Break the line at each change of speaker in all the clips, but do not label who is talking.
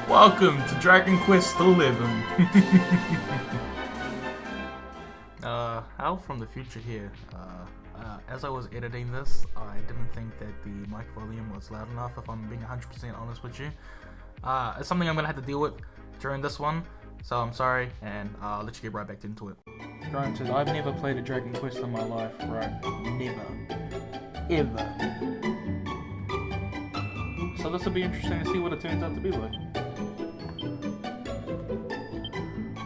Welcome to Dragon Quest XI. Howl from the future here. As I was editing this, I didn't think that the mic volume was loud enough, if I'm being 100% honest with you. It's something I'm gonna have to deal with during this one, so I'm sorry, and I'll let you get right back into it. Granted, I've never played a Dragon Quest in my life, right? Never. Ever. So this will be interesting to see what it turns out to be like.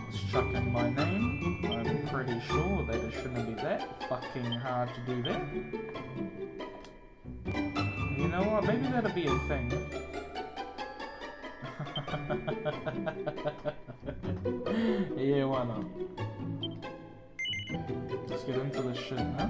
Let's chuck in my name. I'm pretty sure that it shouldn't be that fucking hard to do that. You know what? Maybe that'll be a thing. Yeah, why not? Let's get into this shit, huh?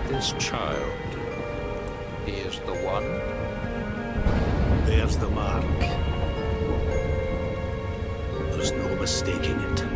This child, he is the one.
There's the mark. There's no mistaking it.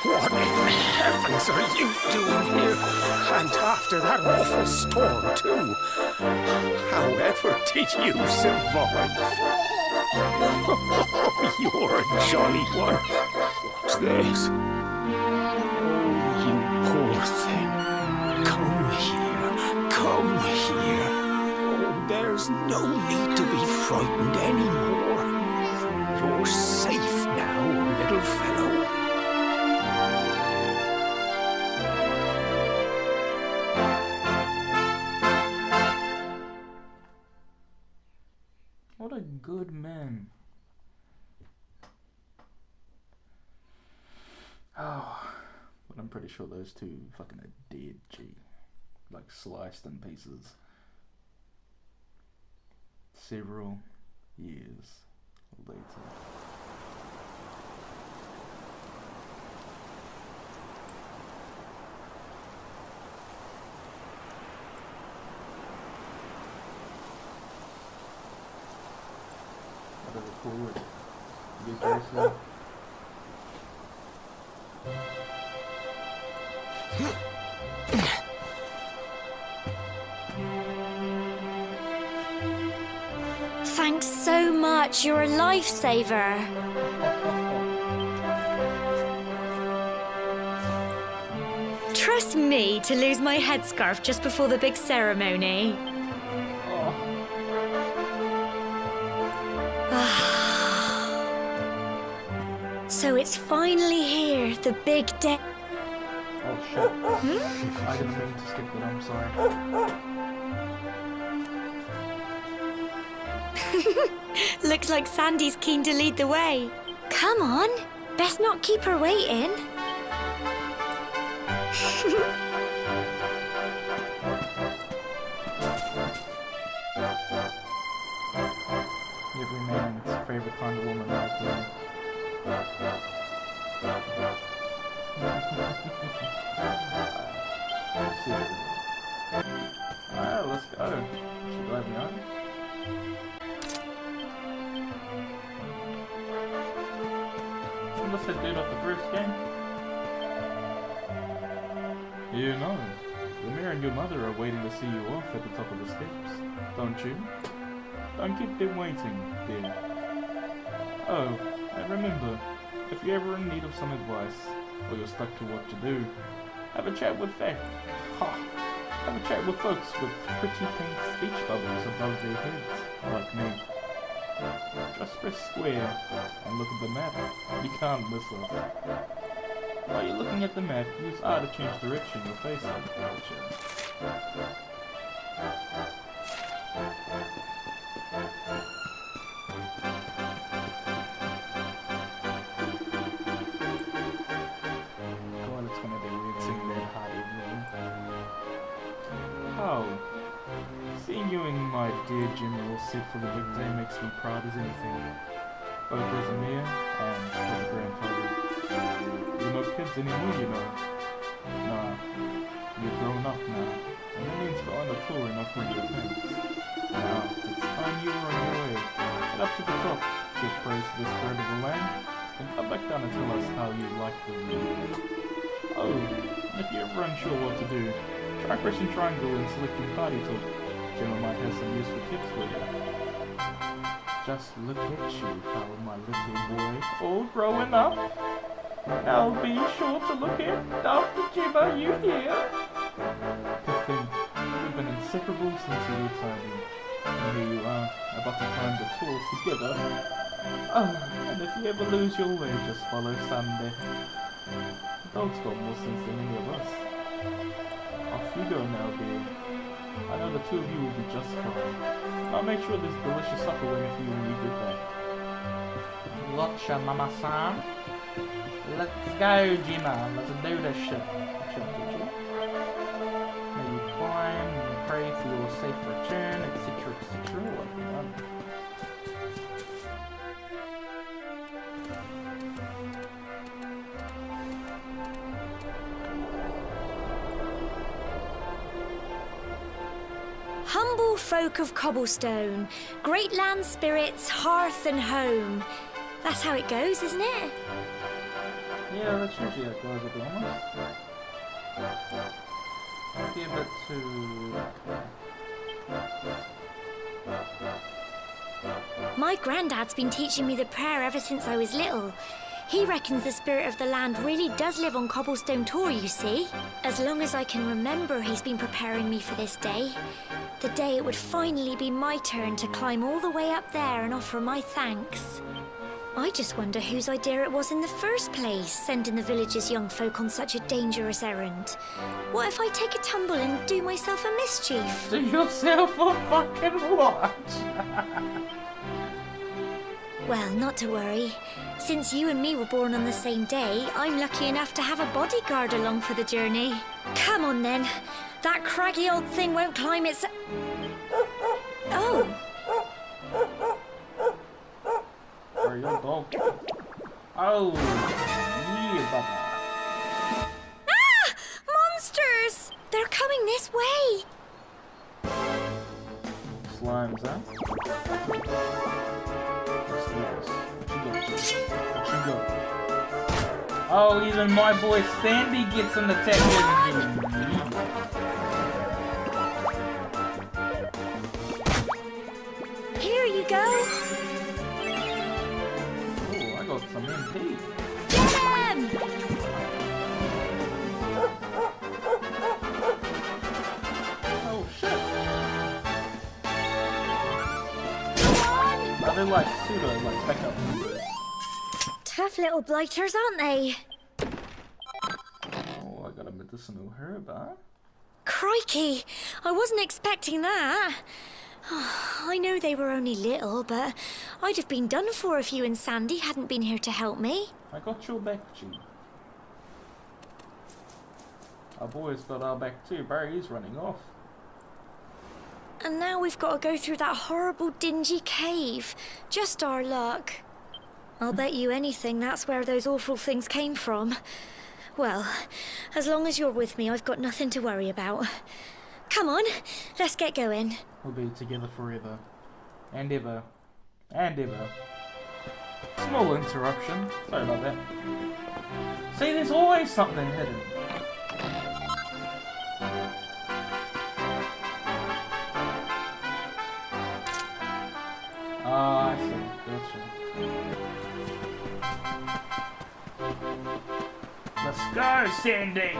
What in heavens are you doing here? And after that awful storm, too. However did you survive? Oh, you're a jolly one. What's this? Oh, you poor thing. Come here. Come here. Oh, there's no need to be frightened anymore. You're safe now, little fellow.
What a good man. Oh, what I'm pretty sure those two fucking are dead, G. Like sliced in pieces. Several years later. How do they call it? Get Jason.
Thanks so much, you're a lifesaver. Trust me to lose my headscarf just before the big ceremony. So it's finally here, the big day.
Oh shit. I didn't mean to skip that, I'm sorry.
Looks like Sandy's keen to lead the way. Come on, best not keep her waiting.
Every man's favorite kind of woman right there. Alright, let's go. Should drive me on. Unless I did off the first game. You know, the mayor and your mother are waiting to see you off at the top of the steps, don't you? Don't keep them waiting, dear. Oh, and remember, if you're ever in need of some advice, or you're stuck to what to do, have a chat with have a chat with folks with pretty pink speech bubbles above their heads, like me. Just press square and look at the map. You can't miss us. While you're looking at the map, use R to change direction you're facing. God, it's gonna be weird singing that high evening. How? Seeing you and my dear General set for the big day makes me proud as anything. Both as a mayor and as a grandfather. You're not kids anymore, you know. Nah, you're grown up now, and that means go on a tour and offering your thanks. Now, it's time you were on your way. Get up to the top, give praise to the spirit of the land, and come back down and tell us how you like the view. Oh, and if you're ever unsure what to do, try pressing triangle and selecting party talk. General might have some useful tips for you. Just look at you, how my little boy, all growing up. Now be sure to look at Dr. Jim, are you here? To think, we've been inseparable since you were tiny. And here you are, about to climb the tour together. Oh, and if you ever lose your way, just follow Sunday. The dog's got more sense than any of us. Off you go now, dear. I know the two of you will be just fine. I'll make sure there's delicious supper waiting for you when you get back. Gotcha, Mama-san. Let's go, Gemma. Let's do this shit. May you climb and pray for your safe return, etc., etc.
Humble folk of cobblestone, great land spirits, hearth and home. That's how it goes, isn't it?
Yeah, that's usually how it goes, to be honest. Might be a bit too...
My granddad's been teaching me the prayer ever since I was little. He reckons the spirit of the land really does live on Cobblestone Tor, you see. As long as I can remember, he's been preparing me for this day. The day it would finally be my turn to climb all the way up there and offer my thanks. I just wonder whose idea it was in the first place, sending the village's young folk on such a dangerous errand. What if I take a tumble and do myself a mischief?
Do yourself a fucking what?
Well, not to worry. Since you and me were born on the same day, I'm lucky enough to have a bodyguard along for the journey. Come on then. That craggy old thing won't climb its... Oh.
Where your dog? Oh, yeah, baba.
Ah! Monsters! They're coming this way.
Slimes, huh? What you got? Oh, even my boy Sandy gets an attack.
Here you go.
Oh, I got some MP.
Get him!
Oh shit.
Come on!
Are they like pseudo, like backup members?
Tough little blighters, aren't they?
Oh, I got a medicinal herb, huh?
Crikey! I wasn't expecting that. I know they were only little, but I'd have been done for if you and Sandy hadn't been here to help me.
I got your back, G. Our boy's got our back too. Barry's running off.
And now we've got to go through that horrible dingy cave. Just our luck. I'll bet you anything that's where those awful things came from. Well, as long as you're with me, I've got nothing to worry about. Come on, let's get going.
We'll be together forever. And ever. And ever. Small interruption. Sorry about that. See, there's always something hidden. Ah, I see. Gotcha. Let's go, Sandy!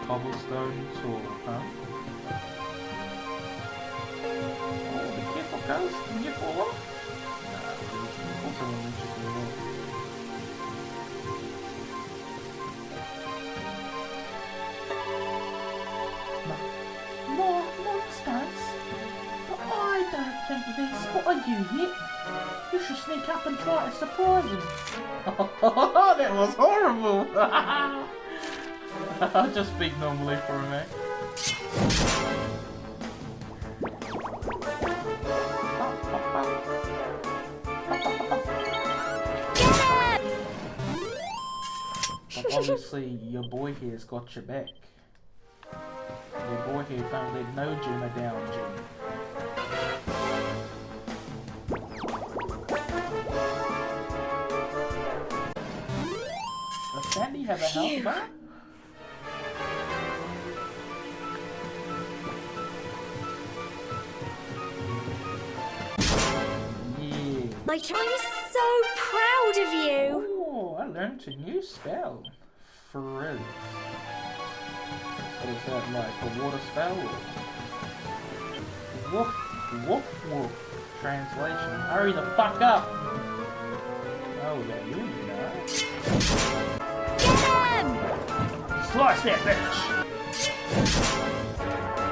Cobblestone tool, huh? Oh, be careful, guys. Can you fall off? Nah, also want to just move on. More monsters? But I don't think they spotted you yet. You should sneak up and try to surprise them. Oh, that was horrible! I'll just speak normally for a minute. But obviously, your boy here's got your back. Your boy here don't let no Juma down, Jim. Does Sandy have a health bar?
I'm so proud of you.
Oh, I learned a new spell. Frizz. What is that, like a water spell? Woof, woof, woof. Translation. Hurry the fuck up! Oh, yeah, you know.
Get him!
Slice that bitch!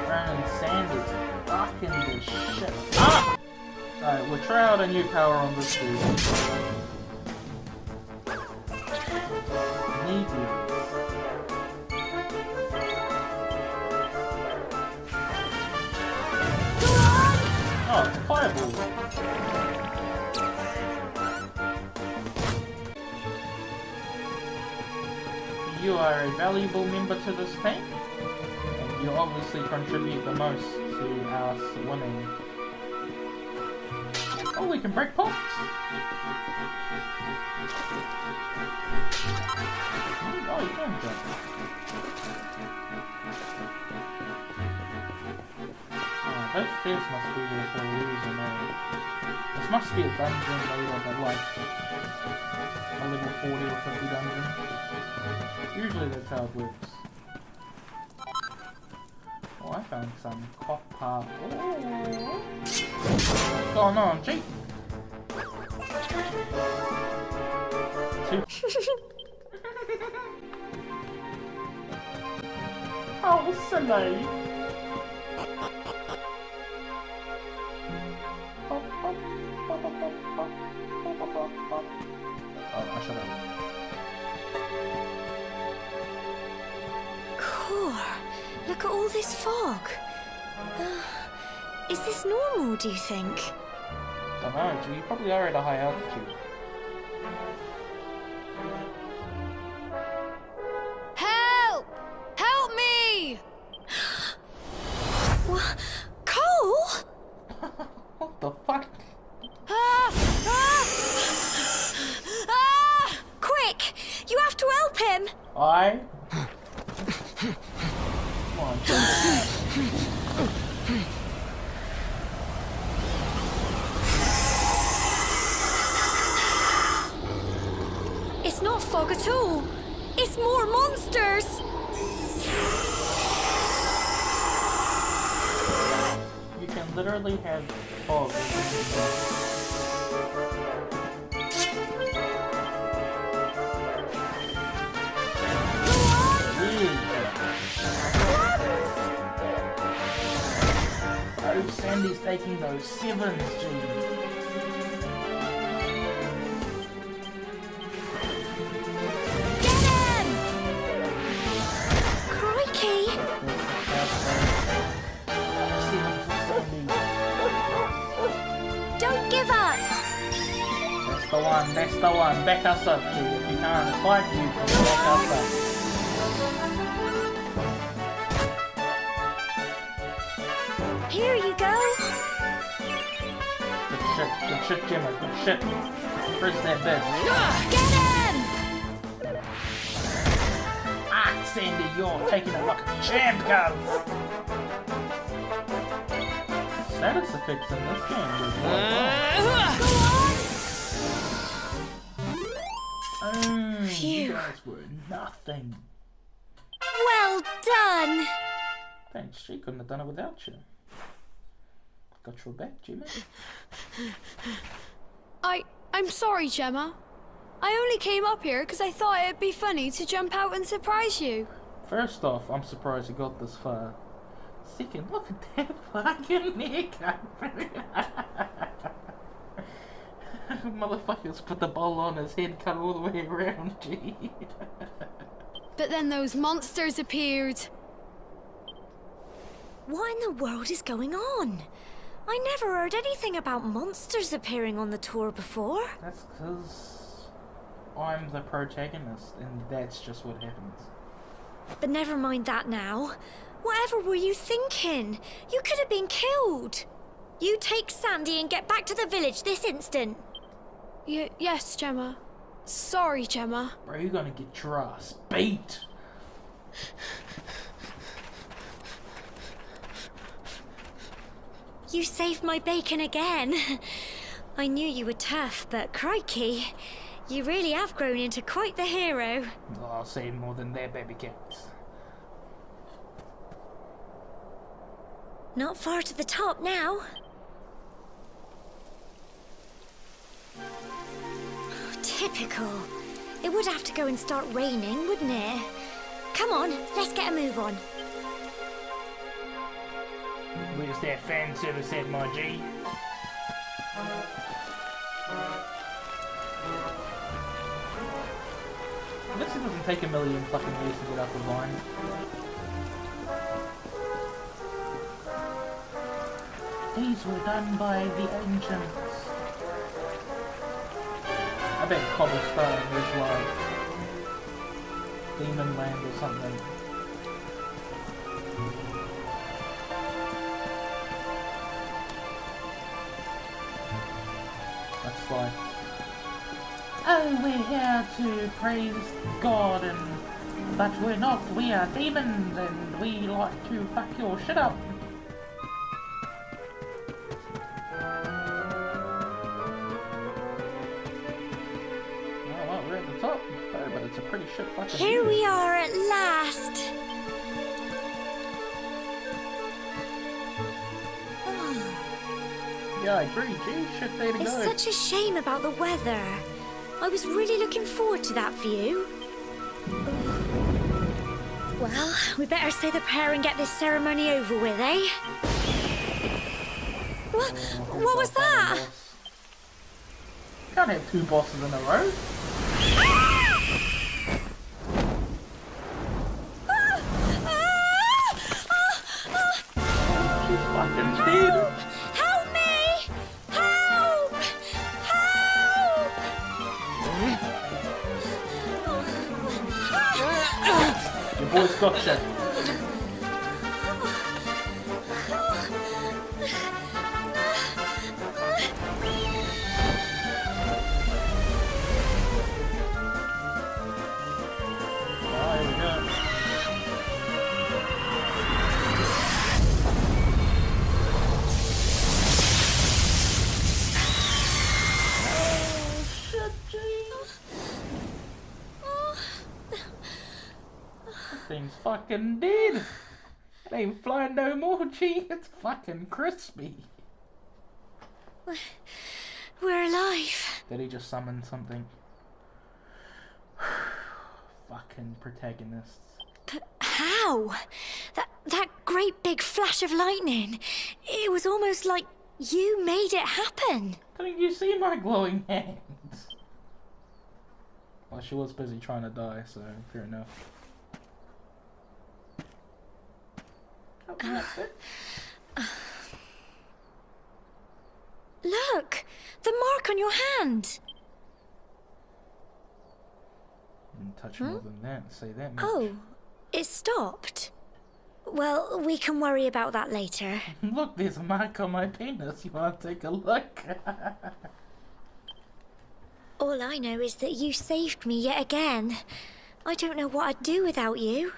Ryan Sanders fucking this shit up! Alright, we'll try out a new power on this dude. Needles. Oh, it's a fireball. You are a valuable member to this team, and you obviously contribute the most to us winning. Oh, we can break pots! Oh, you can jump. Oh, those stairs must be there for a reason, eh? This must be a dungeon later, but like a level 40 or 50 dungeon. Usually that's how it works. Oh, I found some copper. Oh. What's going on, G? Oh, silly. Oh, I shut up.
Core, look at all this fog. Is this normal, do you think?
Don't know, G. You probably are at a high altitude.
Help! Help me!
What? Cole?
What the fuck?
Ah! Ah! Ah!
Quick! You have to help him!
I. Come on, G.
It's not fog at all. It's more monsters.
You can literally have fog. Oh, Sandy's taking those sevens, G.
Get him! Crikey! Don't give up!
That's the one. Back us up, G. If you can't fight, you can back us up.
Here you go.
Good shit, Gemma, good shit. Where's that bed?
Get him!
Ah, Sandy, you're taking it like a champ, girl. Status effects in this game was
Phew.
you guys were nothing.
Well done.
Thanks, she couldn't have done it without you. Got your back, Gemma.
I'm sorry, Gemma. I only came up here because I thought it'd be funny to jump out and surprise you.
First off, I'm surprised you got this far. Second, look at that fucking haircut. Motherfuckers put the bowl on his head, cut all the way around, gee.
But then those monsters appeared.
What in the world is going on? I never heard anything about monsters appearing on the tour before.
That's because I'm the protagonist, and that's just what happens.
But never mind that now. Whatever were you thinking? You could have been killed. You take Sandy and get back to the village this instant.
Yes, Gemma. Sorry, Gemma.
Bro, you're gonna get your ass beat.
You saved my bacon again. I knew you were tough, but crikey, you really have grown into quite the hero.
Oh, I'll say more than that, baby cats.
Not far to the top now. Typical. It would have to go and start raining, wouldn't it? Come on, let's get a move on.
Where's that fan service at, my G? I guess it doesn't take a million fucking years to get up the line. These were done by the ancients. I bet cobblestone is like Demon Land or something. That's like, oh, we're here to praise God, but we're not. We are demons, and we like to fuck your shit up. Oh, well, we're at the top, but it's a pretty shit fucking
Here
view.
we are at last.
Yeah, I agree. Gee, shit, there to
It's
go.
such a shame about the weather. I was really looking forward to that view. Well, we better say the prayer and get this ceremony over with, eh? What was that?
Can't have two bosses in a row. She's fucking dead.
Help me! Help! Help!
Your boy's gotcha. Thing's fucking dead. It ain't flying no more, G. It's fucking crispy.
We're alive.
Did he just summon something? Fucking protagonists.
But how? That great big flash of lightning. It was almost like you made it happen.
Couldn't you see my glowing hands? Well, she was busy trying to die, so fair enough. Oh, that's it.
Look! The mark on your hand!
Didn't touch more than that, say that much.
Oh, it stopped. Well, we can worry about that later.
Look, there's a mark on my penis. You wanna take a look?
All I know is that you saved me yet again. I don't know what I'd do without you.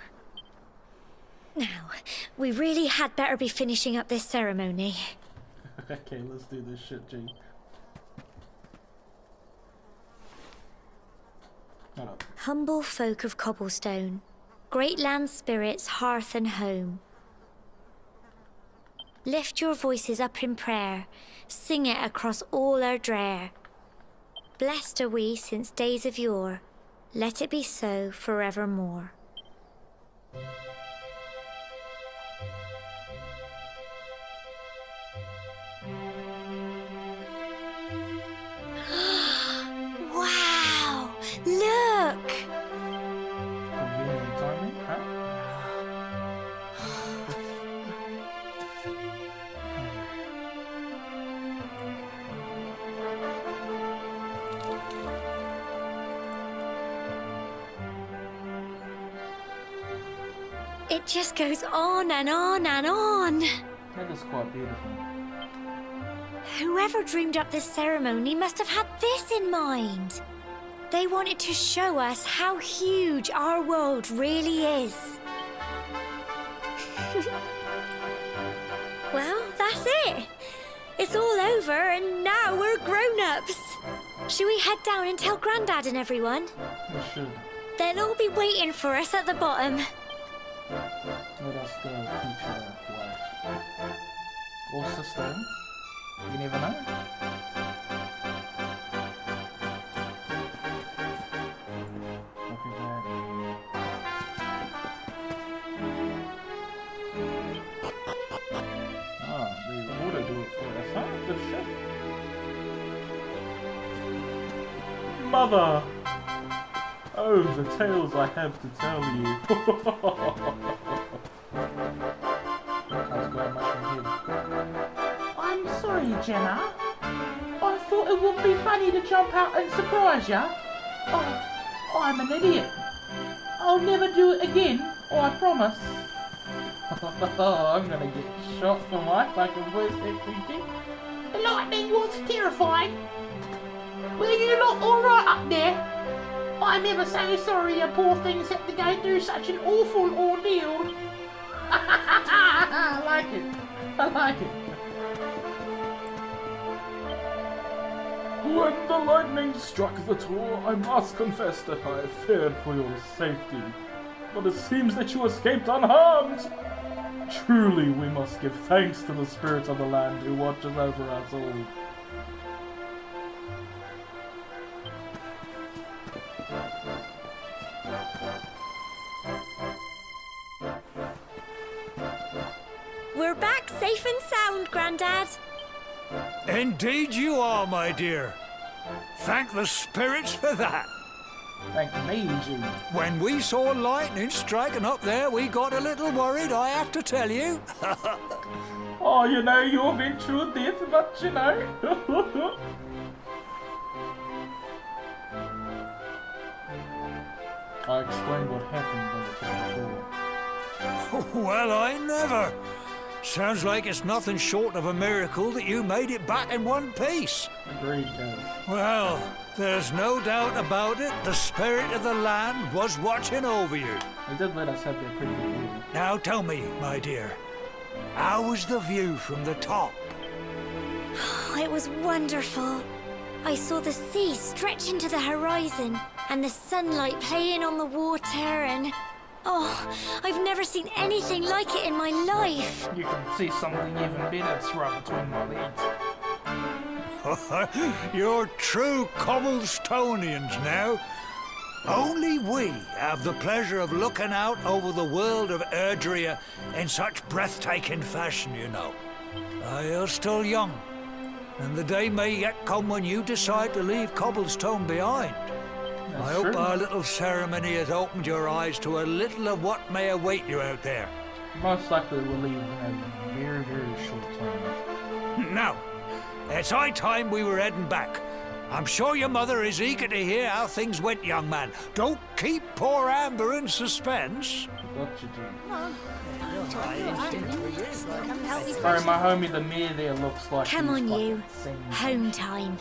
Now, we really had better be finishing up this ceremony.
Okay, let's do this shit, G. Hold up.
Humble folk of cobblestone, great land spirits, hearth and home. Lift your voices up in prayer, sing it across all our drear. Blessed are we since days of yore, let it be so forevermore. Wow! Look!
Convenient timing, huh?
It just goes on and on and on.
That is quite beautiful.
Whoever dreamed up this ceremony must have had this in mind. They wanted to show us how huge our world really is. Well, that's it. It's all over and now we're grown-ups. Should we head down and tell Grandad and everyone?
We should.
They'll all be waiting for us at the bottom.
Let us go, future wife. Or sister. You never know. Copy that. Ah, the water do it for us, huh? Good shit. Mother! Oh, the tales I have to tell you. Can't go much from here. I'm sorry, Jenna. I thought it would be funny to jump out and surprise you. Oh, I'm an idiot. I'll never do it again, I promise. I'm gonna get shot for my fucking voice acting. The lightning was terrifying. Were you not alright up there? I'm ever so sorry you poor things had to go through such an awful ordeal. I like it. I like it. When the lightning struck the tower, I must confess that I feared for your safety. But it seems that you escaped unharmed. Truly, we must give thanks to the spirit of the land who watches over us all.
safe and sound, Grandad.
Indeed you are, my dear. Thank the spirits for that.
Thank me, G.
When we saw lightning striking up there, we got a little worried, I have to tell you.
Oh, you know, you've been through this much, you know. I explained what happened before.
Well, I never. Sounds like it's nothing short of a miracle that you made it back in one piece.
Agreed, guys.
Well, there's no doubt about it. The spirit of the land was watching over you.
They did let us have that pretty good view.
Now tell me, my dear, how was the view from the top?
It was wonderful. I saw the sea stretch into the horizon and the sunlight playing on the water and... Oh, I've never seen anything like it in my life.
You can see something even better. It's right between my legs.
You're true Cobblestonians now. Only we have the pleasure of looking out over the world of Erdrea in such breathtaking fashion, you know. You're still young, and the day may yet come when you decide to leave Cobblestone behind. I hope our little ceremony has opened your eyes to a little of what may await you out there.
Most likely we'll leave in a very, very short time.
Now, it's high time we were heading back. I'm sure your mother is eager to hear how things went, young man. Don't keep poor Amber in suspense.
What you do? Sorry, my homie, the mayor there looks like.
Come on,
he's
you.
fucking singing.
Home time.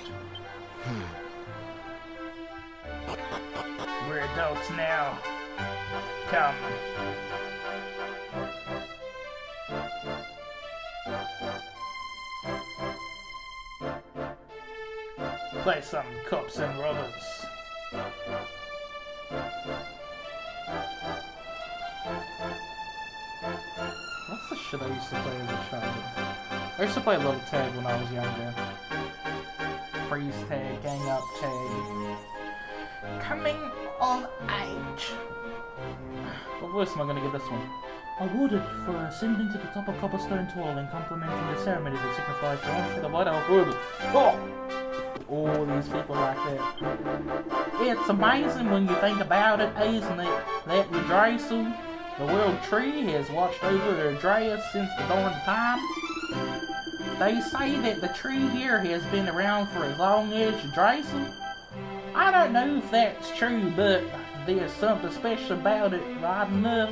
We're adults now. Come. Play some cops and robbers. What's the shit I used to play as a child? I used to play a little tag when I was younger. Freeze tag, gang up tag. Coming of age. What voice am I gonna give this one? Awarded for ascending to the top of Cobblestone Tall and complimenting the ceremony that signifies the onset of adulthood. Oh! All these people like that. It's amazing when you think about it, isn't it? That Yggdrasil, the world tree, has watched over Erdrea since the dawn of time. They say that the tree here has been around for as long as Yggdrasil. I don't know if that's true, but there's something special about it, right enough.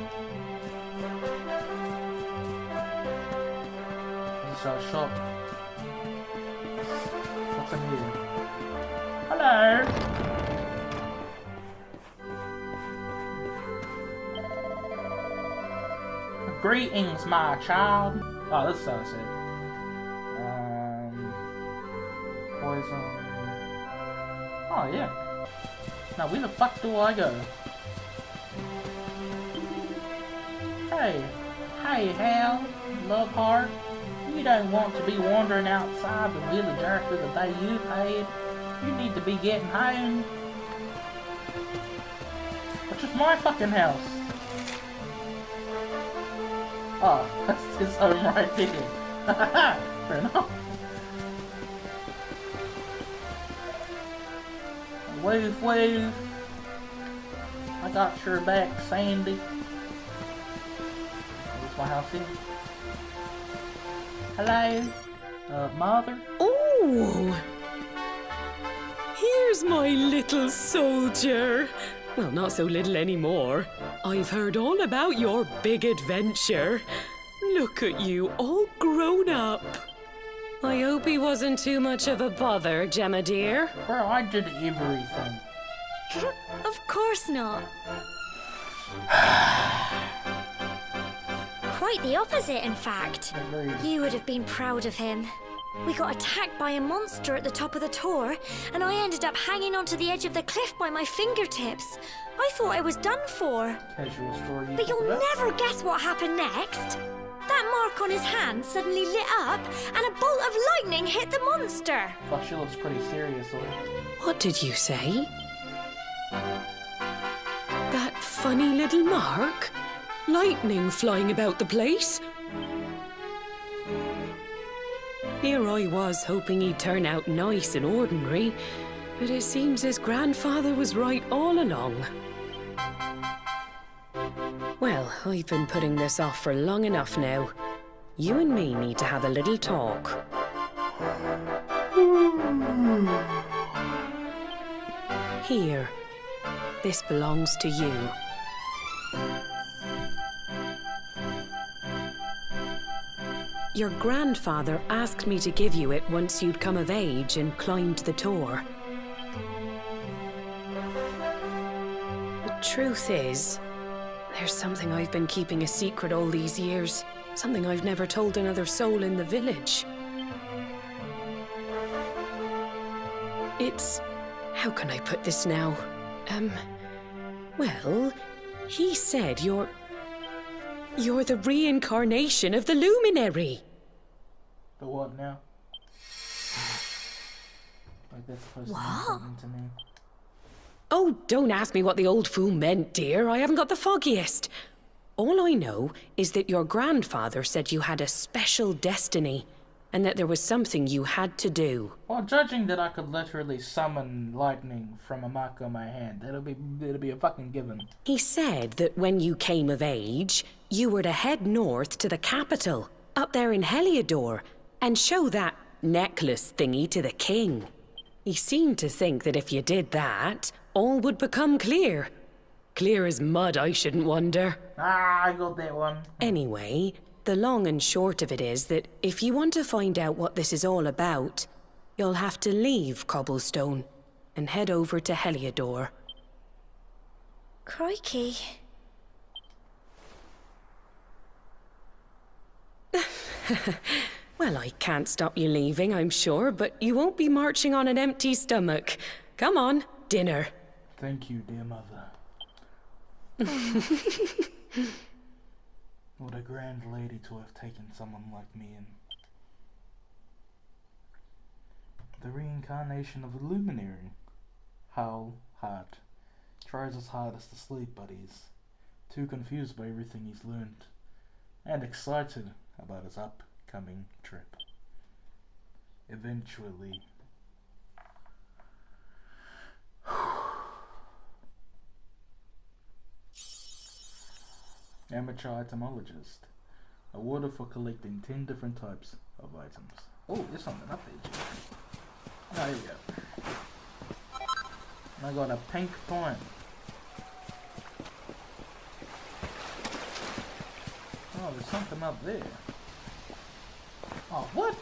This is our shop. What's in here? Hello! Greetings, my child. Oh, this is how I said. Poison. Oh, yeah. Now, where the fuck do I go? Hey. Hey, Howl. Love heart. You don't want to be wandering outside the village after the day you paid. You need to be getting home. Which is my fucking house. Oh, that's his home right there. Fair enough. Wave, wave. I got your back, Sandy. Where's my house here? Hello? Mother?
Oh! Here's my little soldier. Well, not so little anymore. I've heard all about your big adventure. Look at you, all grown up. I hope he wasn't too much of a bother, Gemma dear.
Bro, I did everything.
Of course not. Quite the opposite, in fact.
Agreed.
You would have been proud of him. We got attacked by a monster at the top of the tor, and I ended up hanging onto the edge of the cliff by my fingertips. I thought I was done for.
Casual story.
But you'll never guess what happened next. That mark on his hand suddenly lit up, and a bolt of lightning hit the monster.
Fuck, she looks pretty serious, though.
What did you say? That funny little mark? Lightning flying about the place? Here I was hoping he'd turn out nice and ordinary, but it seems his grandfather was right all along. Well, I've been putting this off for long enough now. You and me need to have a little talk. Here. This belongs to you. Your grandfather asked me to give you it once you'd come of age and climbed the Tor. The truth is, there's something I've been keeping a secret all these years. Something I've never told another soul in the village. It's... how can I put this now? Well, he said you're the reincarnation of the Luminary.
The what now? Like that's supposed to mean
What?
something to me.
Oh, don't ask me what the old fool meant, dear. I haven't got the foggiest. All I know is that your grandfather said you had a special destiny, and that there was something you had to do.
Well, judging that I could literally summon lightning from a mark on my hand, it'll be a fucking given.
He said that when you came of age, you were to head north to the capital, up there in Heliodor, and show that necklace thingy to the king. He seemed to think that if you did that, all would become clear. Clear as mud, I shouldn't wonder.
Ah, I got that one.
Anyway, the long and short of it is that if you want to find out what this is all about, you'll have to leave Cobblestone and head over to Heliodor.
Crikey.
Well, I can't stop you leaving, I'm sure, but you won't be marching on an empty stomach. Come on, dinner.
Thank you, dear mother. What a grand lady to have taken someone like me in. The reincarnation of a luminary. Howl, hard. Tries his hardest to sleep, but he's too confused by everything he's learned. And excited about his upcoming trip. Eventually. Amateur itemologist. Awarded for collecting 10 different types of items. Oh, there's something up there, Jim. Oh, here we go. I got a pink coin. Oh, there's something up there. Oh, what?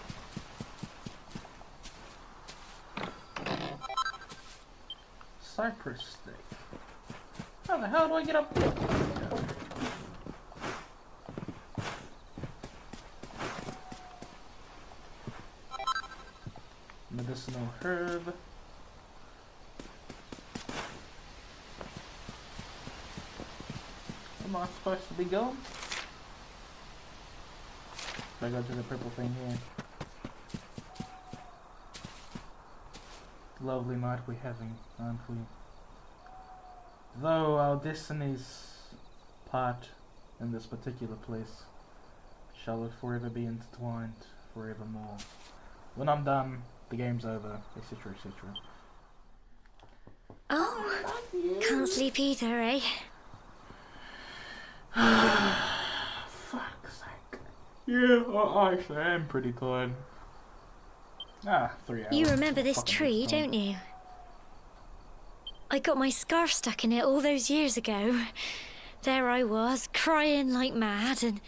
Cypress stick. How the hell do I get up there? Medicinal herb. Am I supposed to be going? I go to the purple thing here. Lovely night we're having, aren't we? Though our destinies part in this particular place, shall it forever be intertwined forevermore. When I'm done, the game's over, etc, etc.
Oh, can't sleep either, eh?
Fuck's sake. Yeah, I actually am pretty tired. 3 hours.
You remember this
Fucking
tree,
time.
don't you? I got my scarf stuck in it all those years ago. There I was, crying like mad, and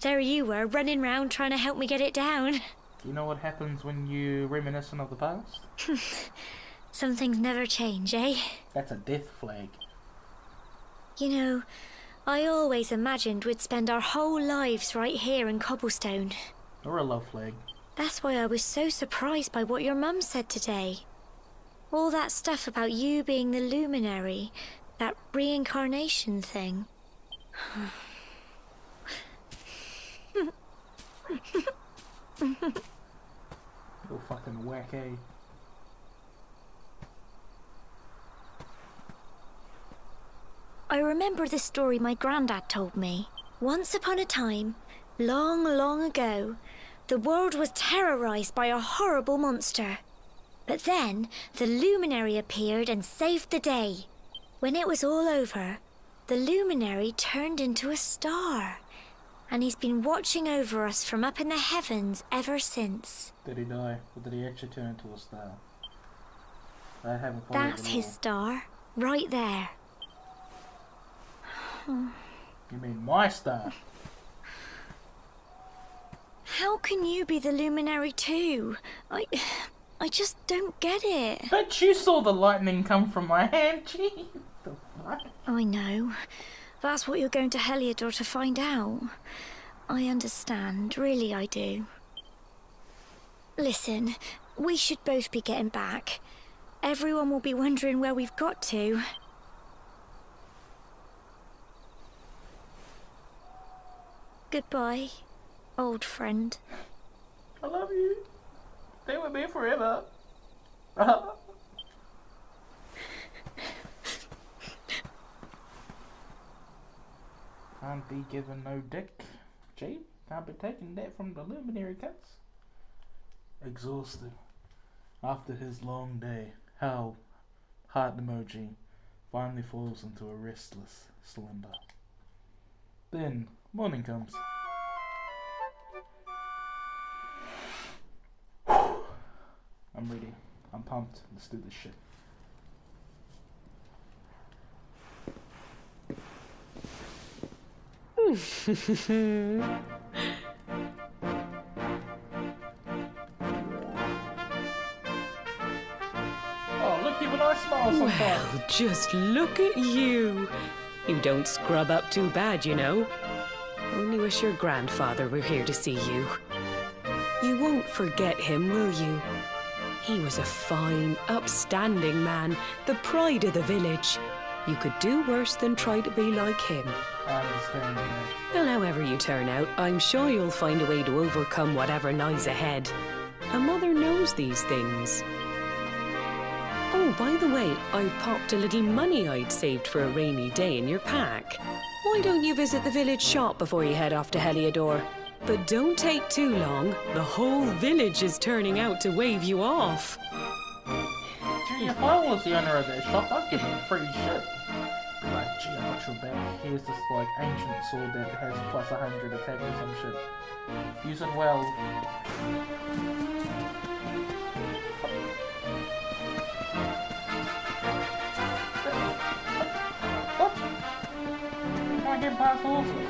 there you were, running round trying to help me get it down.
You know what happens when you reminiscent of the past?
Some things never change, eh?
That's a death flag.
You know, I always imagined we'd spend our whole lives right here in Cobblestone.
Or a love flag.
That's why I was so surprised by what your mum said today. All that stuff about you being the luminary, that reincarnation thing.
You're fucking whack, eh?
I remember the story my granddad told me. Once upon a time, long, long ago, The world was terrorized by a horrible monster. But then the luminary appeared and saved the day. When it was all over, the luminary turned into a star. And he's been watching over us from up in the heavens ever since.
Did he die? Or did he actually turn into a star? I haven't followed
That's his star, right there.
You mean my star?
How can you be the luminary too? I just don't get it.
But you saw the lightning come from my hand, gee. The fuck?
I know. That's what you're going to Heliodor to find out. I understand, really I do. Listen, we should both be getting back. Everyone will be wondering where we've got to. Goodbye, old friend.
I love you. Stay with me forever. Can't be given no dick. Gee, can't be taking that from the luminary cuts. Exhausted. After his long day, Howl, heart emoji, finally falls into a restless slumber. Then, morning comes. I'm ready. I'm pumped. Let's do this shit. Oh, look, even I smile sometimes.
Well, just look at you. You don't scrub up too bad, you know. Only wish your grandfather were here to see you. You won't forget him, will you? He was a fine, upstanding man, the pride of the village. You could do worse than try to be like him.
I understand that.
Well, however you turn out, I'm sure you'll find a way to overcome whatever lies ahead. A mother knows these things. Oh, by the way, I've popped a little money I'd saved for a rainy day in your pack. Why don't you visit the village shop before you head off to Heliodor? But don't take too long. The whole village is turning out to wave you off.
Gee, if I was the owner of that shop, I'd give him free shit. Be like, gee, I got your back. Here's this, like, ancient sword that has plus 100 attack or some shit. Use it well. What? How am I getting past the horses?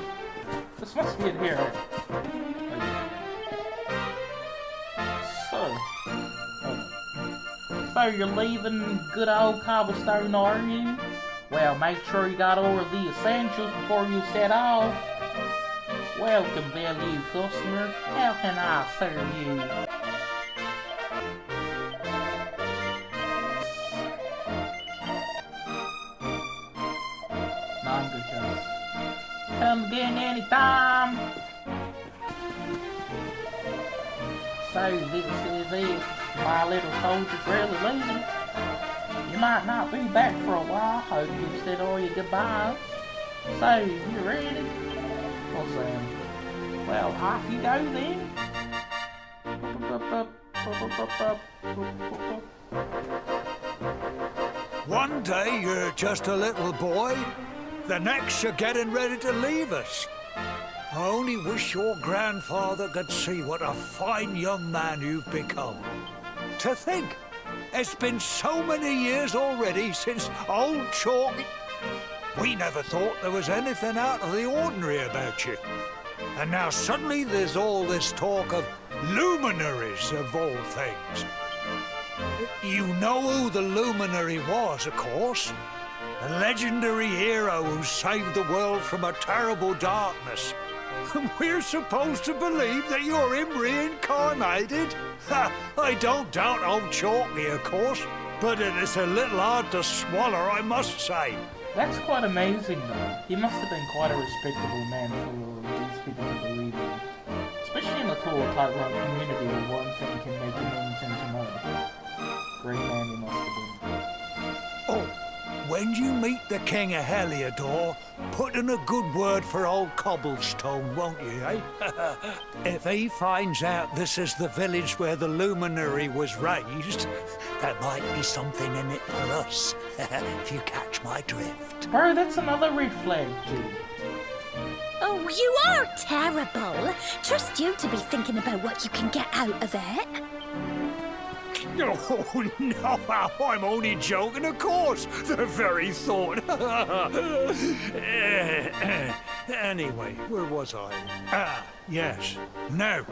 This must be it here. So you're leaving good old Cobblestone, are you? Well, make sure you got all of the essentials before you set off. Welcome, value customer. How can I serve you? No, I'm good, guys. Come again anytime. So this is it. My little soldier's really leaving. You might not be back for a while. Hope you've said all your goodbyes. So, you ready? Well, off you go then.
One day you're just a little boy, the next you're getting ready to leave us. I only wish your grandfather could see what a fine young man you've become. To think, it's been so many years already since old Chalk... We never thought there was anything out of the ordinary about you. And now suddenly there's all this talk of luminaries of all things. You know who the luminary was, of course. A legendary hero who saved the world from a terrible darkness. We're supposed to believe that you're him reincarnated? Ha! I don't doubt old Chalky, of course, but it is a little hard to swallow, I must say.
That's quite amazing, though. He must have been quite a respectable man for these people to believe in. Especially in a tall, tight-run community where one thing can make a million into another. Great man he must have been.
Oh, when you meet the King of Heliodor, put in a good word for old Cobblestone, won't you, eh? If he finds out this is the village where the luminary was raised, there might be something in it for us, if you catch my drift.
Bro, that's another red flag, dude.
Oh, you are terrible. Trust you to be thinking about what you can get out of it.
Oh, no, I'm only joking, of course. The very thought. Anyway, where was I? Ah, yes. Now,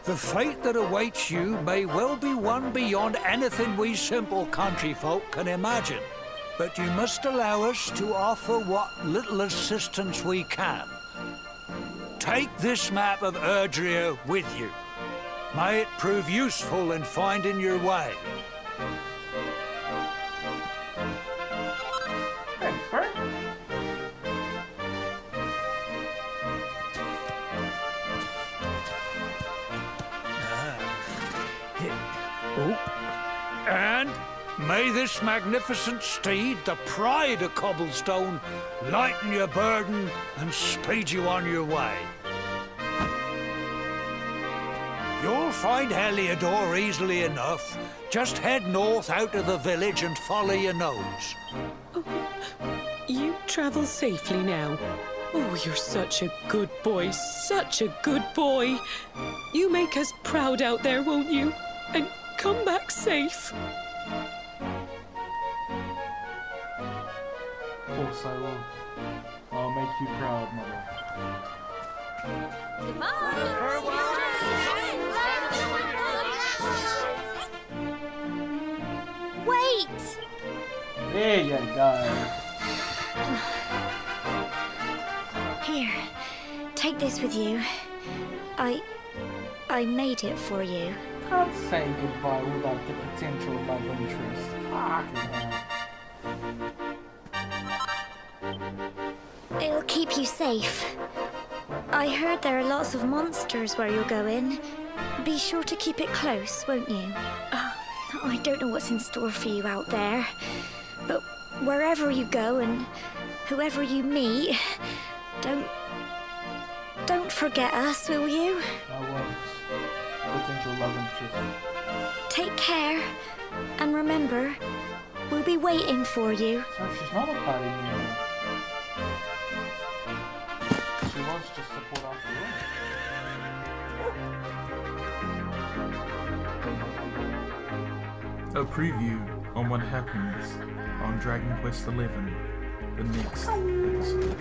the fate that awaits you may well be one beyond anything we simple country folk can imagine. But you must allow us to offer what little assistance we can. Take this map of Erdrea with you. May it prove useful in finding your way.
Thanks, bro.
And may this magnificent steed, the pride of Cobblestone, lighten your burden and speed you on your way. You'll find Heliodor easily enough. Just head north out of the village and follow your nose.
You travel safely now. Oh, you're such a good boy, such a good boy. You make us proud out there, won't you? And come back safe.
Of course I will. I'll make you proud, mother.
Wait!
There you go.
Here, take this with you. I made it for you.
Can't say goodbye without the potential love interest. Fucking hell.
It'll keep you safe. I heard there are lots of monsters where you're going. Be sure to keep it close, won't you? I don't know what's in store for you out there, but wherever you go and whoever you meet, don't forget us, will you?
I won't. Potential love interest.
Take care, and remember, we'll be waiting for you.
So she's not a party anymore. She wants to support after all. A preview on what happens on Dragon Quest XI, the next episode.